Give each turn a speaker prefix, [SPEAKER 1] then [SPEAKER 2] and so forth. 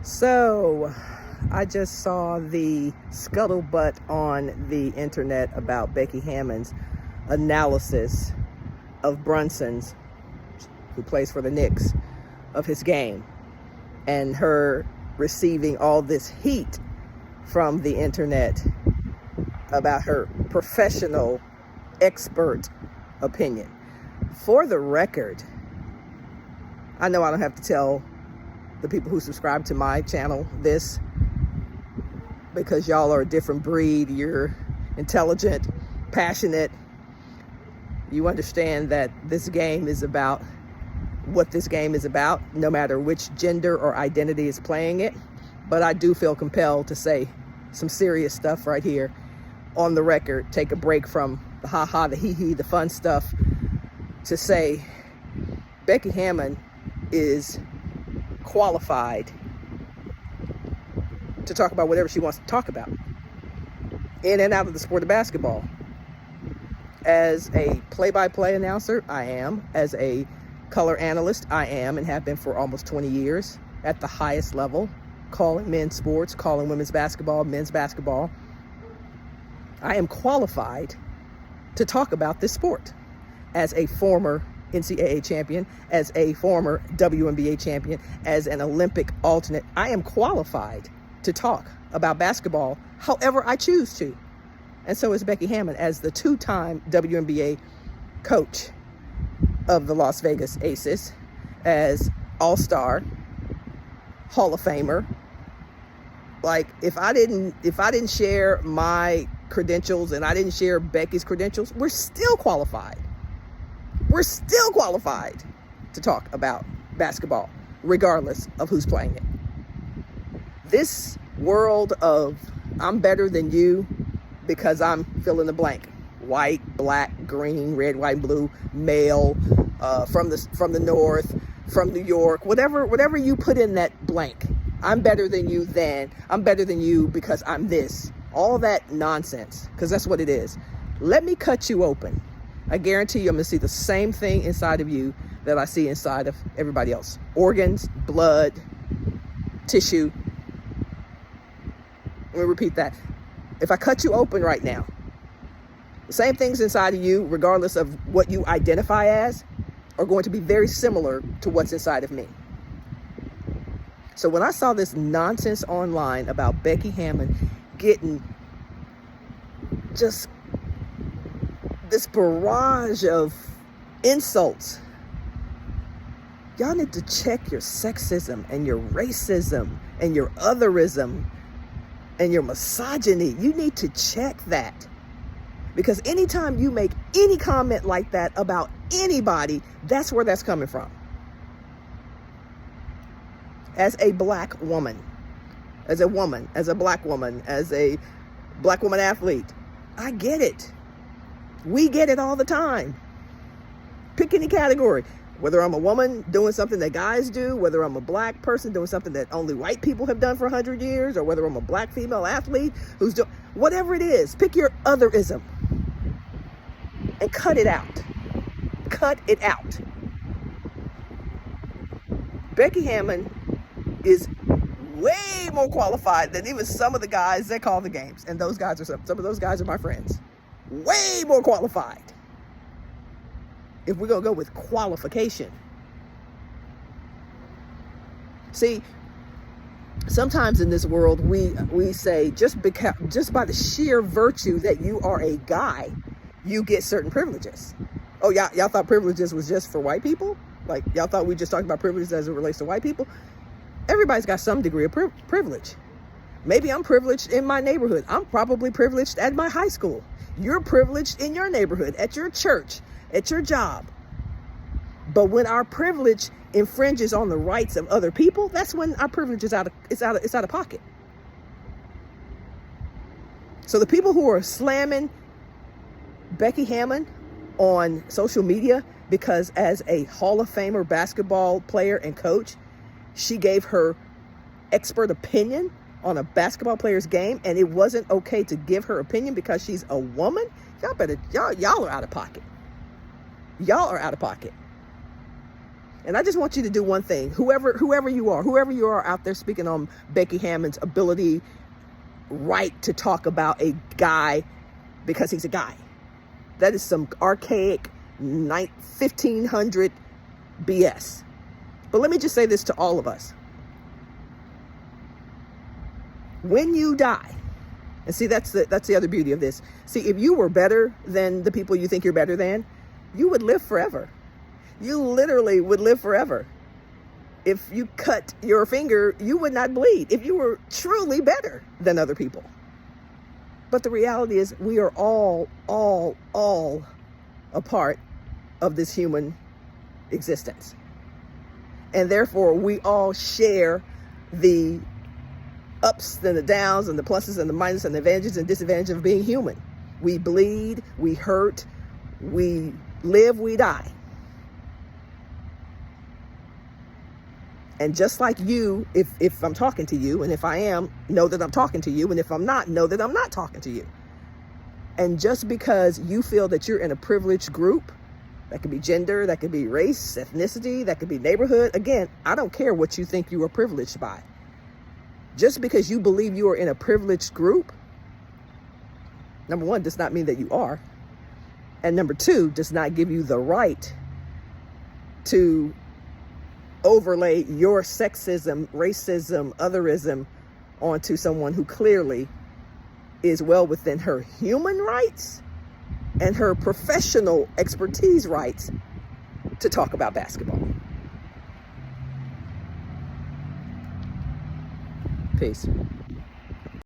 [SPEAKER 1] So, I just saw the scuttlebutt on the internet about Becky Hammon's analysis of Brunson's, who plays for the Knicks, of his game, and her receiving all this heat from the internet about her professional expert opinion. For the record, I know I don't have to tell the people who subscribe to my channel this, because y'all are a different breed. You're intelligent, passionate. You understand that this game is about what this game is about, no matter which gender or identity is playing it. But I do feel compelled to say some serious stuff right here on the record, take a break from the ha-ha, the hee-hee, the fun stuff, to say Becky Hammon is qualified to talk about whatever she wants to talk about in and out of the sport of basketball. As a play-by-play announcer, I am. As a color analyst, I am, and have been for almost 20 years at the highest level, calling men's sports, calling women's basketball, men's basketball. I am qualified to talk about this sport as a former NCAA champion, as a former WNBA champion, as an Olympic alternate. I am qualified to talk about basketball however I choose to. And so is Becky Hammon, as the two-time WNBA coach of the Las Vegas Aces, as All-Star, Hall of Famer. Like, if I didn't share my credentials and I didn't share Becky's credentials, we're still qualified. We're still qualified to talk about basketball, regardless of who's playing it. This world of I'm better than you because I'm fill in the blank, white, black, green, red, white, blue, male, from the north, from New York, whatever you put in that blank. I'm better than you I'm better than you because I'm this. All that nonsense, because that's what it is. Let me cut you open. I guarantee you I'm going to see the same thing inside of you that I see inside of everybody else. Organs, blood, tissue. Let me repeat that. If I cut you open right now, the same things inside of you, regardless of what you identify as, are going to be very similar to what's inside of me. So when I saw this nonsense online about Becky Hammon getting just this barrage of insults, y'all need to check your sexism and your racism and your otherism and your misogyny. You need to check that. Because anytime you make any comment like that about anybody, that's where that's coming from. As a black woman, as a woman, as a black woman, as a black woman athlete, I get it. We get it all the time. Pick any category. Whether I'm a woman doing something that guys do, whether I'm a black person doing something that only white people have done for 100 years, or whether I'm a black female athlete who's doing, whatever it is, pick your otherism and cut it out. Cut it out. Becky Hammon is way more qualified than even some of the guys that call the games. And those guys are some of those guys are my friends. Way more qualified. If we're going to go with qualification. See, sometimes in this world, we say just by the sheer virtue that you are a guy, you get certain privileges. Oh, y'all thought privileges was just for white people? Like, y'all thought we just talked about privileges as it relates to white people? Everybody's got some degree of privilege. Maybe I'm privileged in my neighborhood. I'm probably privileged at my high school. You're privileged in your neighborhood, at your church, at your job. But when our privilege infringes on the rights of other people, that's when our privilege is out of pocket. So the people who are slamming Becky Hammon on social media because as a Hall of Famer basketball player and coach, she gave her expert opinion on a basketball player's game, and it wasn't okay to give her opinion because she's a woman. Y'all are out of pocket. Y'all are out of pocket. And I just want you to do one thing. Whoever you are out there speaking on Becky Hammon's ability, right to talk about a guy because he's a guy. That is some archaic 1500 BS. But let me just say this to all of us. When you die, and see, that's the other beauty of this. See, if you were better than the people you think you're better than, you would live forever. You literally would live forever. If you cut your finger, you would not bleed if you were truly better than other people. But the reality is we are all a part of this human existence. And therefore, we all share the ups and the downs and the pluses and the minuses and the advantages and disadvantages of being human. We bleed, we hurt, we live, we die. And just like you, if I'm talking to you, and if I am, know that I'm talking to you, and if I'm not, know that I'm not talking to you. And just because you feel that you're in a privileged group, that could be gender, that could be race, ethnicity, that could be neighborhood. Again, I don't care what you think you are privileged by. Just because you believe you are in a privileged group, number one, does not mean that you are. And number two, does not give you the right to overlay your sexism, racism, otherism onto someone who clearly is well within her human rights and her professional expertise rights to talk about basketball. Peace.